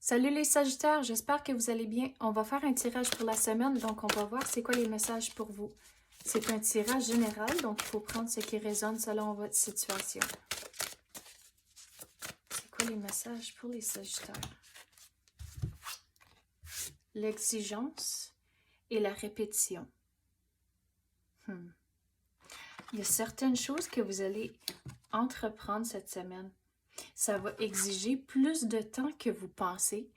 Salut les Sagittaires, j'espère que vous allez bien. On va faire un tirage pour la semaine, donc on va voir c'est quoi les messages pour vous. C'est un tirage général, donc il faut prendre ce qui résonne selon votre situation. C'est quoi les messages pour les Sagittaires? L'exigence et la répétition. Il y a certaines choses que vous allez entreprendre cette semaine. Ça va exiger plus de temps que vous pensez,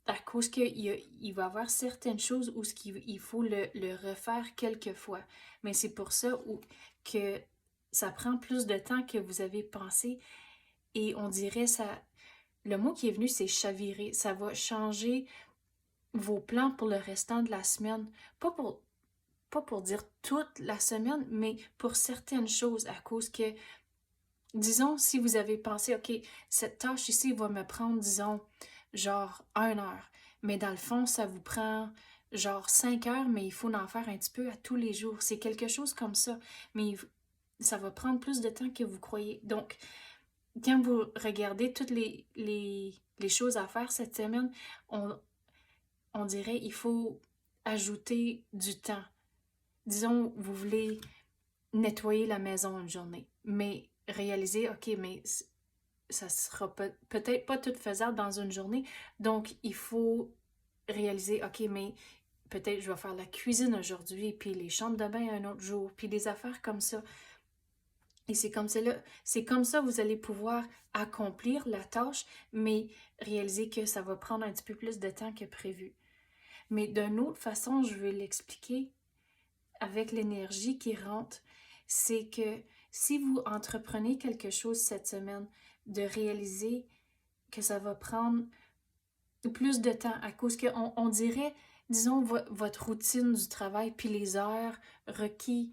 à cause qu'il va y avoir certaines choses où il faut le refaire quelques fois. Mais c'est pour ça que ça prend plus de temps que vous avez pensé. Et on dirait ça. Le mot qui est venu, c'est chavirer. Ça va changer vos plans pour le restant de la semaine. Pas pour dire toute la semaine, mais pour certaines choses, à cause que, disons, si vous avez pensé, OK, cette tâche ici va me prendre, disons, genre 1 heure. Mais dans le fond, ça vous prend genre 5 heures, mais il faut en faire un petit peu à tous les jours. C'est quelque chose comme ça. Mais ça va prendre plus de temps que vous croyez. Donc, quand vous regardez toutes les choses à faire cette semaine, on dirait il faut ajouter du temps. Disons, vous voulez nettoyer la maison une journée, mais réaliser, OK, mais ça sera peut-être pas tout faisable dans une journée. Donc, il faut réaliser, OK, mais peut-être je vais faire la cuisine aujourd'hui, puis les chambres de bain un autre jour, puis des affaires comme ça. Et c'est comme ça que vous allez pouvoir accomplir la tâche, mais réaliser que ça va prendre un petit peu plus de temps que prévu. Mais d'une autre façon, je vais l'expliquer avec l'énergie qui rentre, c'est que si vous entreprenez quelque chose cette semaine, de réaliser que ça va prendre plus de temps à cause qu'on dirait, disons, votre routine du travail, puis les heures requises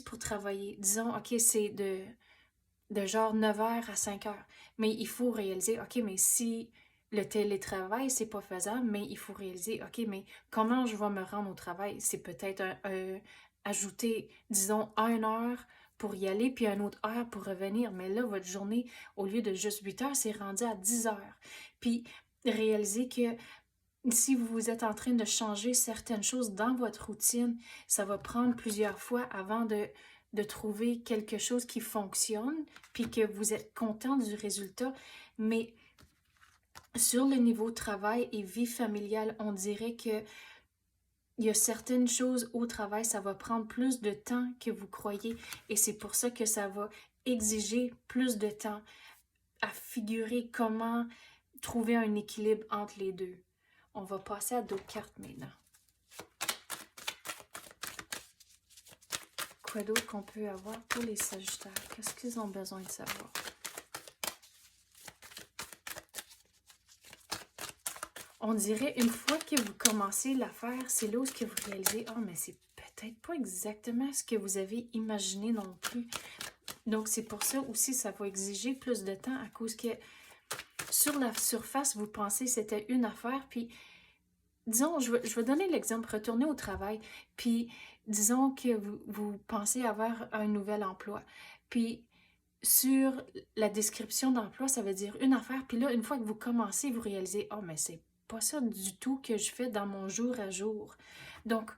pour travailler. Disons, OK, c'est de genre 9 heures à 5 heures. Mais il faut réaliser, OK, mais si le télétravail, c'est pas faisable, mais il faut réaliser, OK, mais comment je vais me rendre au travail? C'est peut-être ajouter, disons, 1 heure pour y aller, puis une autre heure pour revenir. Mais là, votre journée, au lieu de juste 8 heures, c'est rendu à 10 heures. Puis réaliser que si vous êtes en train de changer certaines choses dans votre routine, ça va prendre plusieurs fois avant de trouver quelque chose qui fonctionne, puis que vous êtes content du résultat. Mais sur le niveau travail et vie familiale, on dirait que il y a certaines choses au travail, ça va prendre plus de temps que vous croyez. Et c'est pour ça que ça va exiger plus de temps à figurer comment trouver un équilibre entre les deux. On va passer à d'autres cartes maintenant. Quoi d'autre qu'on peut avoir pour les Sagittaires? Qu'est-ce qu'ils ont besoin de savoir? On dirait, une fois que vous commencez l'affaire, c'est là où vous réalisez, ah, mais c'est peut-être pas exactement ce que vous avez imaginé non plus. Donc, c'est pour ça aussi, ça va exiger plus de temps à cause que sur la surface, vous pensez que c'était une affaire, puis disons, je vais donner l'exemple, retourner au travail, puis disons que vous pensez avoir un nouvel emploi. Puis sur la description d'emploi, ça veut dire une affaire, puis là, une fois que vous commencez, vous réalisez, oh, mais c'est pas ça du tout que je fais dans mon jour à jour. Donc,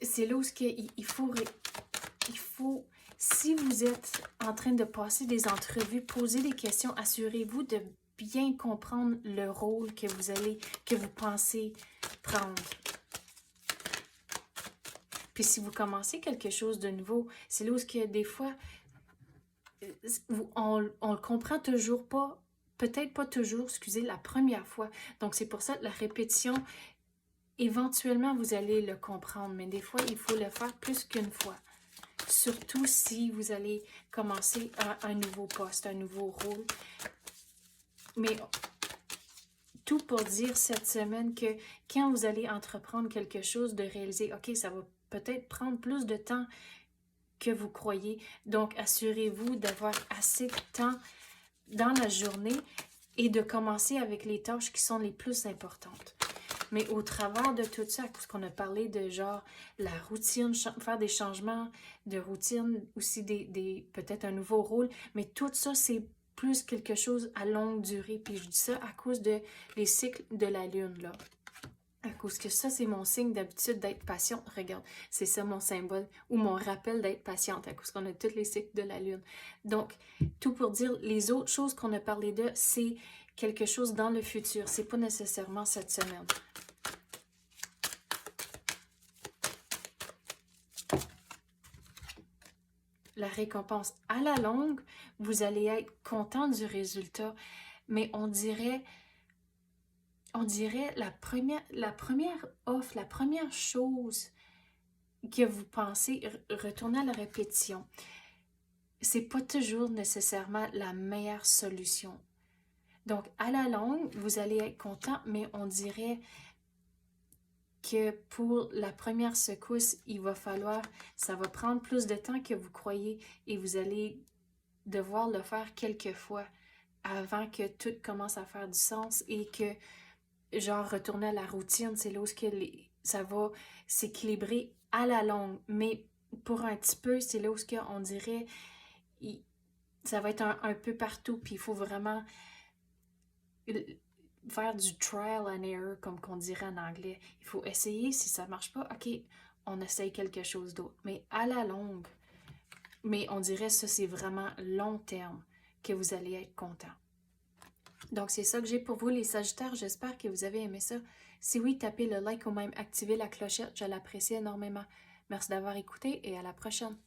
c'est là où il faut, si vous êtes en train de passer des entrevues, poser des questions, assurez-vous de bien comprendre le rôle que vous pensez prendre. Puis si vous commencez quelque chose de nouveau, c'est là où des fois, on le comprend toujours pas, peut-être pas toujours, excusez, la première fois. Donc c'est pour ça que la répétition, éventuellement vous allez le comprendre, mais des fois il faut le faire plus qu'une fois. Surtout si vous allez commencer un nouveau poste, un nouveau rôle. Mais tout pour dire cette semaine que quand vous allez entreprendre quelque chose, de réaliser, OK, ça va peut-être prendre plus de temps que vous croyez. Donc, assurez-vous d'avoir assez de temps dans la journée et de commencer avec les tâches qui sont les plus importantes. Mais au travers de tout ça, parce qu'on a parlé de genre la routine, faire des changements de routine, aussi peut-être un nouveau rôle, mais tout ça, c'est plus quelque chose à longue durée. Puis je dis ça à cause de les cycles de la lune, là. À cause que ça, c'est mon signe d'habitude d'être patiente. Regarde, c'est ça mon symbole ou mon rappel d'être patiente à cause qu'on a tous les cycles de la lune. Donc, tout pour dire, les autres choses qu'on a parlé de, c'est quelque chose dans le futur. C'est pas nécessairement cette semaine. La récompense à la longue, vous allez être content du résultat, mais on dirait la première offre, la première chose que vous pensez, retourner à la répétition, c'est pas toujours nécessairement la meilleure solution. Donc, à la longue, vous allez être content, mais on dirait que pour la première secousse, ça va prendre plus de temps que vous croyez et vous allez devoir le faire quelques fois avant que tout commence à faire du sens et que, genre, retourner à la routine, c'est là où ça va s'équilibrer à la longue. Mais pour un petit peu, c'est là où on dirait ça va être un peu partout, puis il faut vraiment faire du trial and error, comme qu'on dirait en anglais. Il faut essayer, si ça marche pas, ok, on essaye quelque chose d'autre. Mais à la longue, mais on dirait ça, c'est vraiment long terme que vous allez être content. Donc, c'est ça que j'ai pour vous, les Sagittaires. J'espère que vous avez aimé ça. Si oui, tapez le like ou même activez la clochette. Je l'apprécie énormément. Merci d'avoir écouté et à la prochaine.